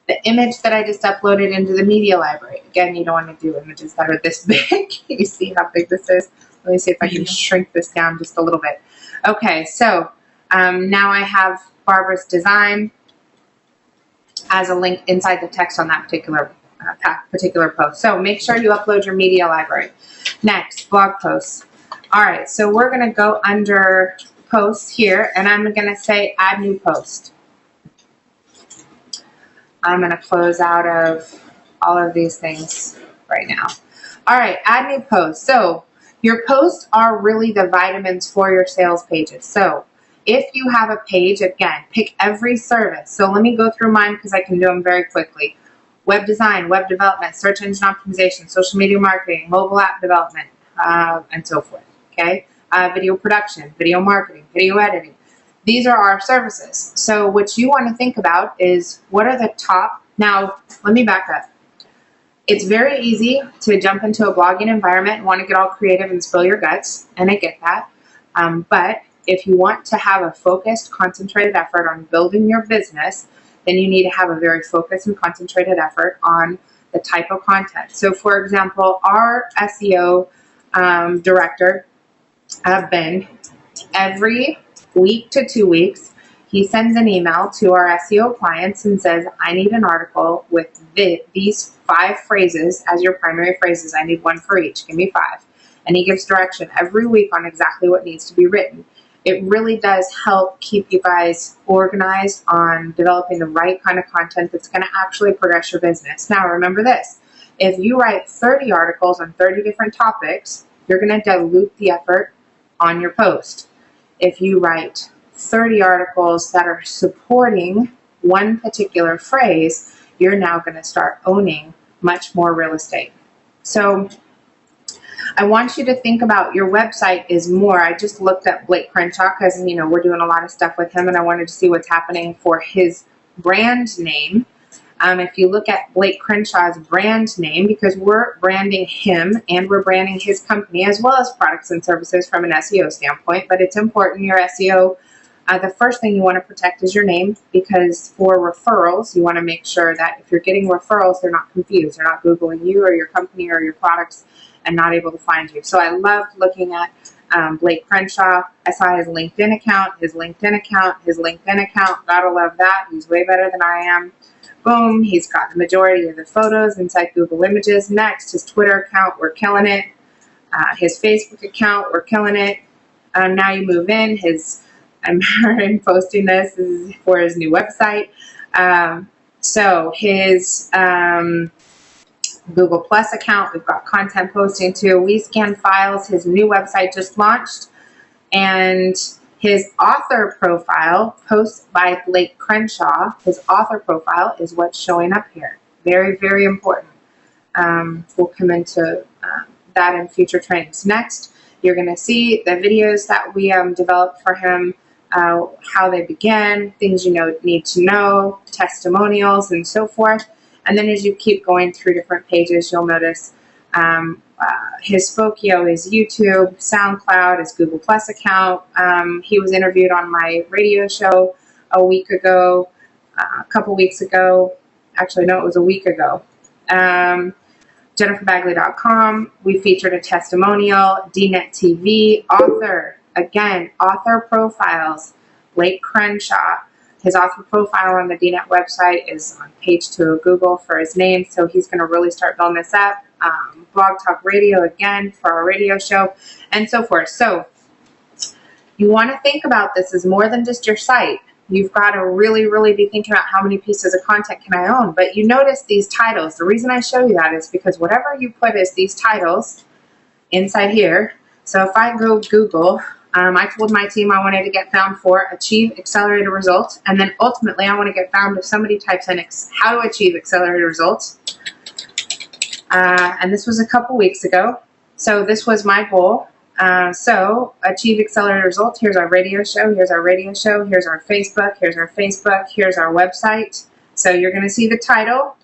The image that I just uploaded into the media library. Again, you don't want to do images that are this big. You see how big this is? Let me see if I can shrink this down just a little bit. Okay, so now I have Barbara's design as a link inside the text on that particular post. So make sure you upload your media library. Next, blog posts. All right, so we're going to go under posts here, and I'm going to say add new post. I'm going to close out of all of these things right now. All right, add new posts. So your posts are really the vitamins for your sales pages. So if you have a page, again, pick every service. So let me go through mine because I can do them very quickly. Web design, web development, search engine optimization, social media marketing, mobile app development, and so forth. Okay, video production, video marketing, video editing. These are our services. So what you want to think about is what are the top. Now, let me back up. It's very easy to jump into a blogging environment and want to get all creative and spill your guts, and I get that. But if you want to have a focused, concentrated effort on building your business, then you need to have a very focused and concentrated effort on the type of content. So, for example, our SEO director, Ben, every week to 2 weeks, he sends an email to our SEO clients and says, I need an article with these 5 phrases as your primary phrases. I need 1 for each. Give me 5. And he gives direction every week on exactly what needs to be written. It really does help keep you guys organized on developing the right kind of content that's going to actually progress your business. Now, remember this. If you write 30 articles on 30 different topics, you're going to dilute the effort on your post. If you write 30 articles that are supporting one particular phrase, you're now going to start owning much more real estate. So I want you to think about your website is more. I just looked at Blake Crenshaw because, you know, we're doing a lot of stuff with him and I wanted to see what's happening for his brand name. If you look at Blake Crenshaw's brand name, because we're branding him and we're branding his company as well as products and services from an SEO standpoint, but it's important your SEO. The first thing you want to protect is your name, because for referrals, you want to make sure that if you're getting referrals, they're not confused. They're not Googling you or your company or your products and not able to find you. So I loved looking at Blake Crenshaw. I saw his LinkedIn account, his LinkedIn account, his LinkedIn account. Gotta love that. He's way better than I am. Boom, he's got the majority of the photos inside Google Images. Next, his Twitter account, we're killing it. His Facebook account, we're killing it. Now you move in, I'm posting this is for his new website. So his Google Plus account, we've got content posting too. We Scan Files, his new website just launched. And his author profile, posts by Blake Crenshaw, his author profile is what's showing up here. Very, very important. We'll come into that in future trainings. Next, you're going to see the videos that we developed for him, how they began, things you need to know, testimonials, and so forth. And then as you keep going through different pages, you'll notice his Spokio is YouTube, SoundCloud, his Google Plus account. He was interviewed on my radio show a couple weeks ago. Actually, no, it was a week ago. JenniferBagley.com. We featured a testimonial. DNet TV, author. Again, author profiles. Blake Crenshaw. His author profile on the DNet website is on page 2 of Google for his name, so he's going to really start building this up. Blog Talk Radio, again, for our radio show, and so forth. So you want to think about this as more than just your site. You've got to really, really be thinking about how many pieces of content can I own. But you notice these titles. The reason I show you that is because whatever you put as these titles inside here, so if I go Google, I told my team I wanted to get found for achieve accelerated results, and then ultimately I want to get found if somebody types in how to achieve accelerated results. And this was a couple weeks ago. So this was my goal. So achieve accelerated results. Here's our radio show. Here's our radio show. Here's our Facebook. Here's our Facebook. Here's our website. So you're going to see the title.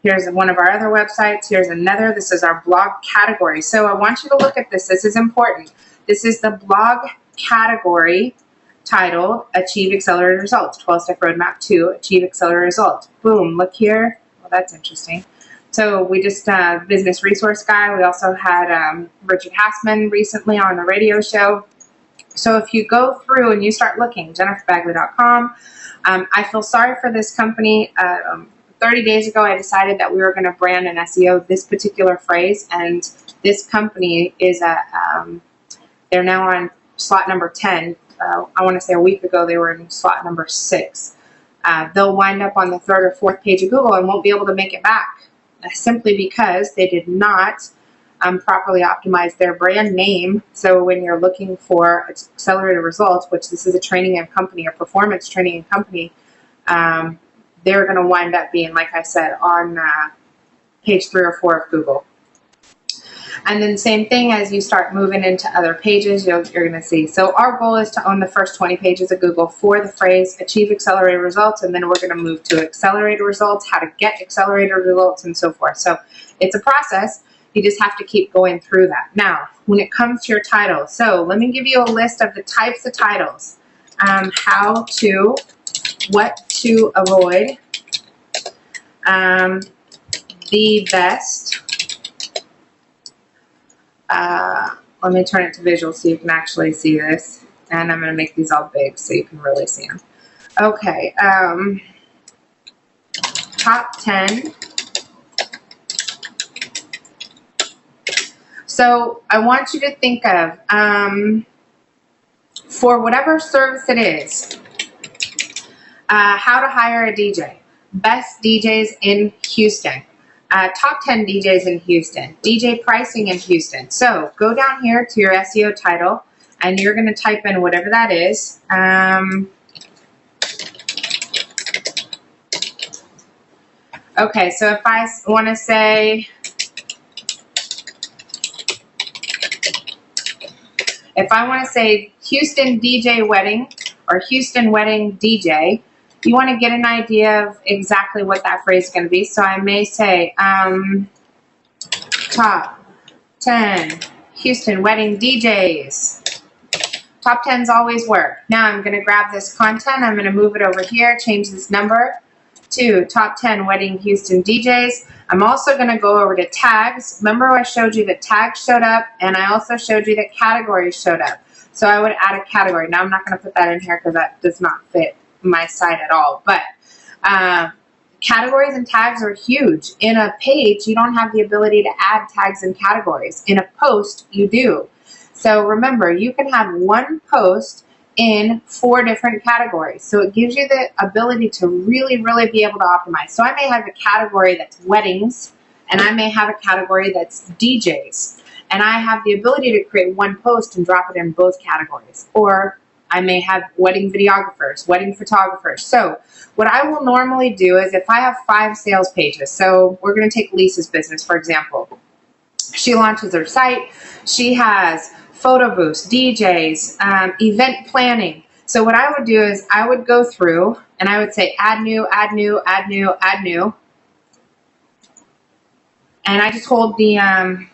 Here's one of our other websites. Here's another. This is our blog category. So I want you to look at this. This is important. This is the blog category titled Achieve Accelerated Results, 12-Step Roadmap to Achieve Accelerated Results. Boom, look here. Well, that's interesting. So we just, business resource guy. We also had Richard Hassman recently on the radio show. So if you go through and you start looking, JenniferBagley.com, I feel sorry for this company. 30 days ago, I decided that we were going to brand and SEO this particular phrase, and this company is they're now on slot number 10. I want to say a week ago they were in slot number 6. they'll wind up on the 3rd or 4th page of Google and won't be able to make it back, simply because they did not properly optimize their brand name. So when you're looking for accelerated results, which this is a training and company, a performance training and company, they're going to wind up being, like I said, on page 3 or 4 of Google. And then same thing as you start moving into other pages, you're going to see. So our goal is to own the first 20 pages of Google for the phrase achieve accelerated results, and then we're going to move to accelerated results, how to get accelerated results, and so forth. So it's a process. You just have to keep going through that. Now, when it comes to your title, so let me give you a list of the types of titles. How to, what to avoid, the best. Let me turn it to visual so you can actually see this. And I'm going to make these all big so you can really see them. Okay. Top 10. So I want you to think of, for whatever service it is, how to hire a DJ. Best DJs in Houston. Top 10 DJs in Houston. DJ pricing in Houston. So go down here to your SEO title and you're going to type in whatever that is. Okay, so if I want to say, Houston DJ wedding or Houston wedding DJ, you want to get an idea of exactly what that phrase is going to be. So I may say, top 10 Houston wedding DJs. Top 10s always work. Now I'm going to grab this content. I'm going to move it over here, change this number to top 10 wedding Houston DJs. I'm also going to go over to tags. Remember I showed you that tags showed up, and I also showed you that categories showed up. So I would add a category. Now I'm not going to put that in here because that does not fit my site at all, but categories and tags are huge. In a page, you don't have the ability to add tags and categories. In a post, you do. So remember, you can have one post in 4 different categories. So it gives you the ability to really, really be able to optimize. So I may have a category that's weddings, and I may have a category that's DJs, and I have the ability to create one post and drop it in both categories. Or I may have wedding videographers, wedding photographers. So what I will normally do is if I have 5 sales pages, so we're going to take Lisa's business, for example. She launches her site. She has photo booths, DJs, event planning. So what I would do is I would go through and I would say add new, add new, add new, add new. And I just hold the,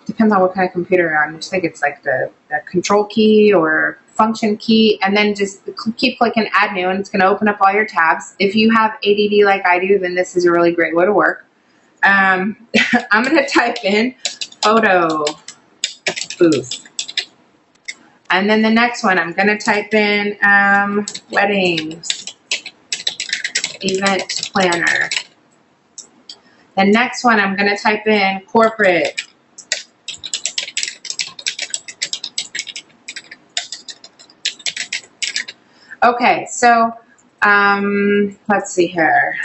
depends on what kind of computer you're on. I just think it's like the control key or function key, and then just keep clicking add new, and it's going to open up all your tabs. If you have ADD like I do, then this is a really great way to work. I'm going to type in photo booth. And then the next one, I'm going to type in weddings, event planner. The next one, I'm going to type in corporate. Okay, so let's see here.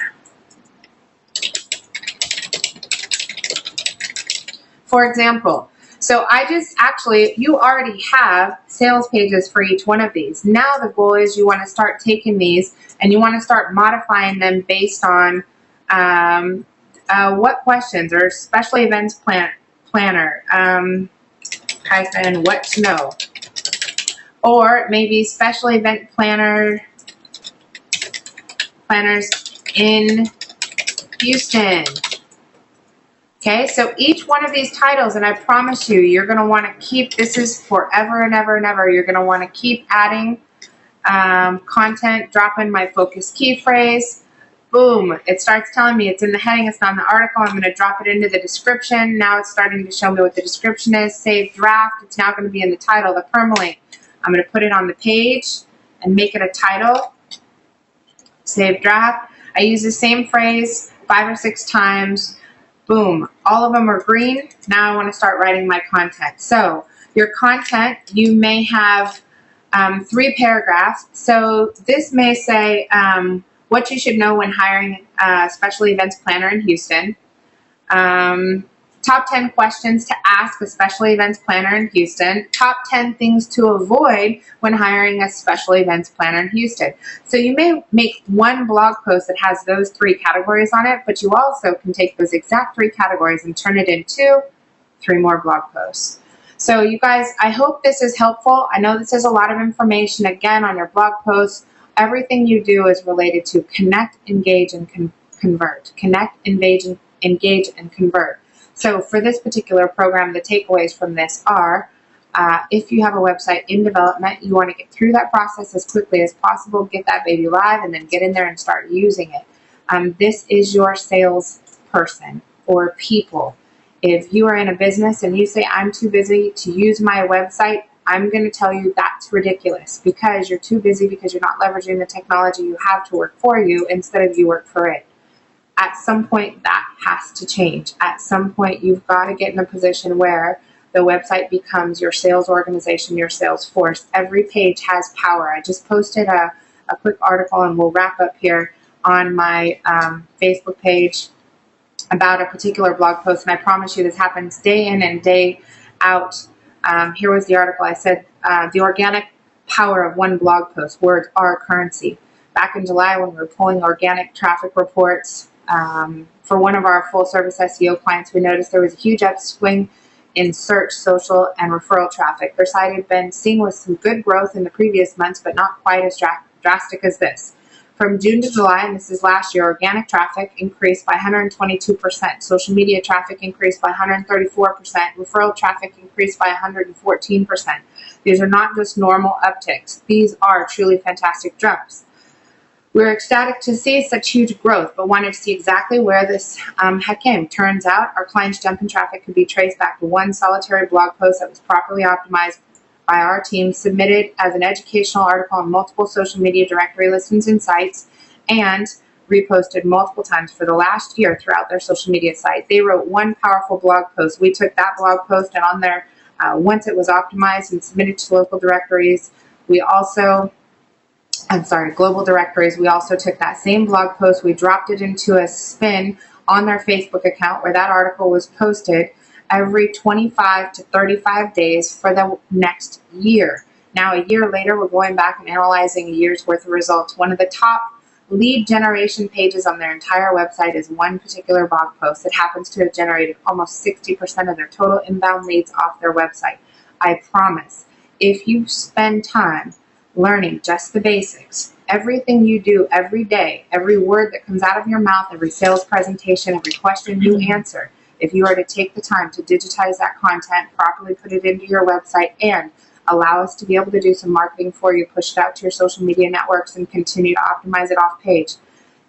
For example, so I just actually, you already have sales pages for each one of these. Now the goal is you want to start taking these and you want to start modifying them based on what questions, or special events planner, hyphen what to know. Or maybe special event planners in Houston. Okay, so each one of these titles, and I promise you, you're going to want to keep, this is forever and ever and ever, you're going to want to keep adding content, drop in my focus key phrase. Boom, it starts telling me it's in the heading, it's not in the article. I'm going to drop it into the description. Now it's starting to show me what the description is. Save draft, it's now going to be in the title, the permalink. I'm going to put it on the page and make it a title. Save draft. I use the same phrase 5 or 6 times. Boom. All of them are green. Now I want to start writing my content. So your content, you may have 3 paragraphs. So this may say, what you should know when hiring a special events planner in Houston, top 10 questions to ask a special events planner in Houston, top 10 things to avoid when hiring a special events planner in Houston. So you may make one blog post that has those 3 categories on it, but you also can take those exact 3 categories and turn it into 3 more blog posts. So you guys, I hope this is helpful. I know this is a lot of information, again, on your blog posts. Everything you do is related to connect, engage, and convert. Connect, engage, and convert. So for this particular program, the takeaways from this are, if you have a website in development, you want to get through that process as quickly as possible, get that baby live, and then get in there and start using it. This is your sales person or people. If you are in a business and you say, I'm too busy to use my website, I'm going to tell you that's ridiculous, because you're too busy, because you're not leveraging the technology you have to work for you instead of you work for it. At some point, that has to change. At some point, you've got to get in a position where the website becomes your sales organization, your sales force. Every page has power. I just posted a quick article, and we'll wrap up here, on my Facebook page about a particular blog post, and I promise you this happens day in and day out. Here was the article. I said, the organic power of one blog post. Words are currency. Back in July, when we were pulling organic traffic reports for one of our full-service SEO clients, we noticed there was a huge upswing in search, social, and referral traffic. Their site had been seen with some good growth in the previous months, but not quite as drastic as this. From June to July, and this is last year, organic traffic increased by 122%. Social media traffic increased by 134%. Referral traffic increased by 114%. These are not just normal upticks. These are truly fantastic jumps. We're ecstatic to see such huge growth, but wanted to see exactly where this had came. Turns out our client's jump in traffic could be traced back to one solitary blog post that was properly optimized by our team, submitted as an educational article on multiple social media directory listings and sites, and reposted multiple times for the last year throughout their social media site. They wrote one powerful blog post. We took that blog post, and on there, once it was optimized and submitted to local directories, global directories, we also took that same blog post, we dropped it into a spin on their Facebook account, where that article was posted every 25 to 35 days for the next year. Now, a year later, we're going back and analyzing a year's worth of results. One of the top lead generation pages on their entire website is one particular blog post that happens to have generated almost 60% of their total inbound leads off their website. I promise, if you spend time learning just the basics, everything you do every day, every word that comes out of your mouth, every sales presentation, every question you answer, if you are to take the time to digitize that content, properly put it into your website, and allow us to be able to do some marketing for you, push it out to your social media networks, and continue to optimize it off page,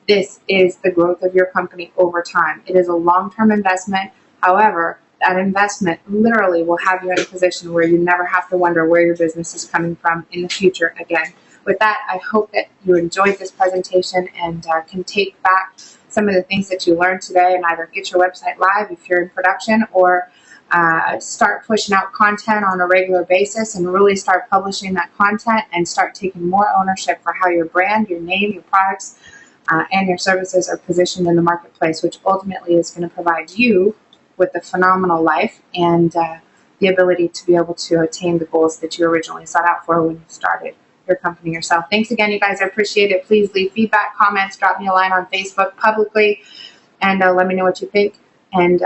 this is the growth of your company over time. It is a long-term investment. However, that investment literally will have you in a position where you never have to wonder where your business is coming from in the future again. With that, I hope that you enjoyed this presentation and can take back some of the things that you learned today and either get your website live if you're in production, or start pushing out content on a regular basis and really start publishing that content and start taking more ownership for how your brand, your name, your products, and your services are positioned in the marketplace, which ultimately is going to provide you with a phenomenal life and the ability to be able to attain the goals that you originally set out for when you started your company yourself. Thanks again, you guys. I appreciate it. Please leave feedback, comments, drop me a line on Facebook publicly, and let me know what you think. And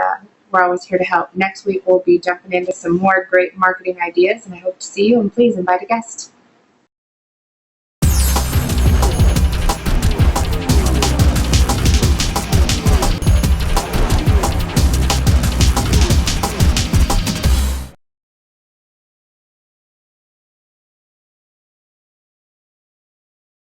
we're always here to help. Next week, we'll be jumping into some more great marketing ideas, and I hope to see you. And please invite a guest.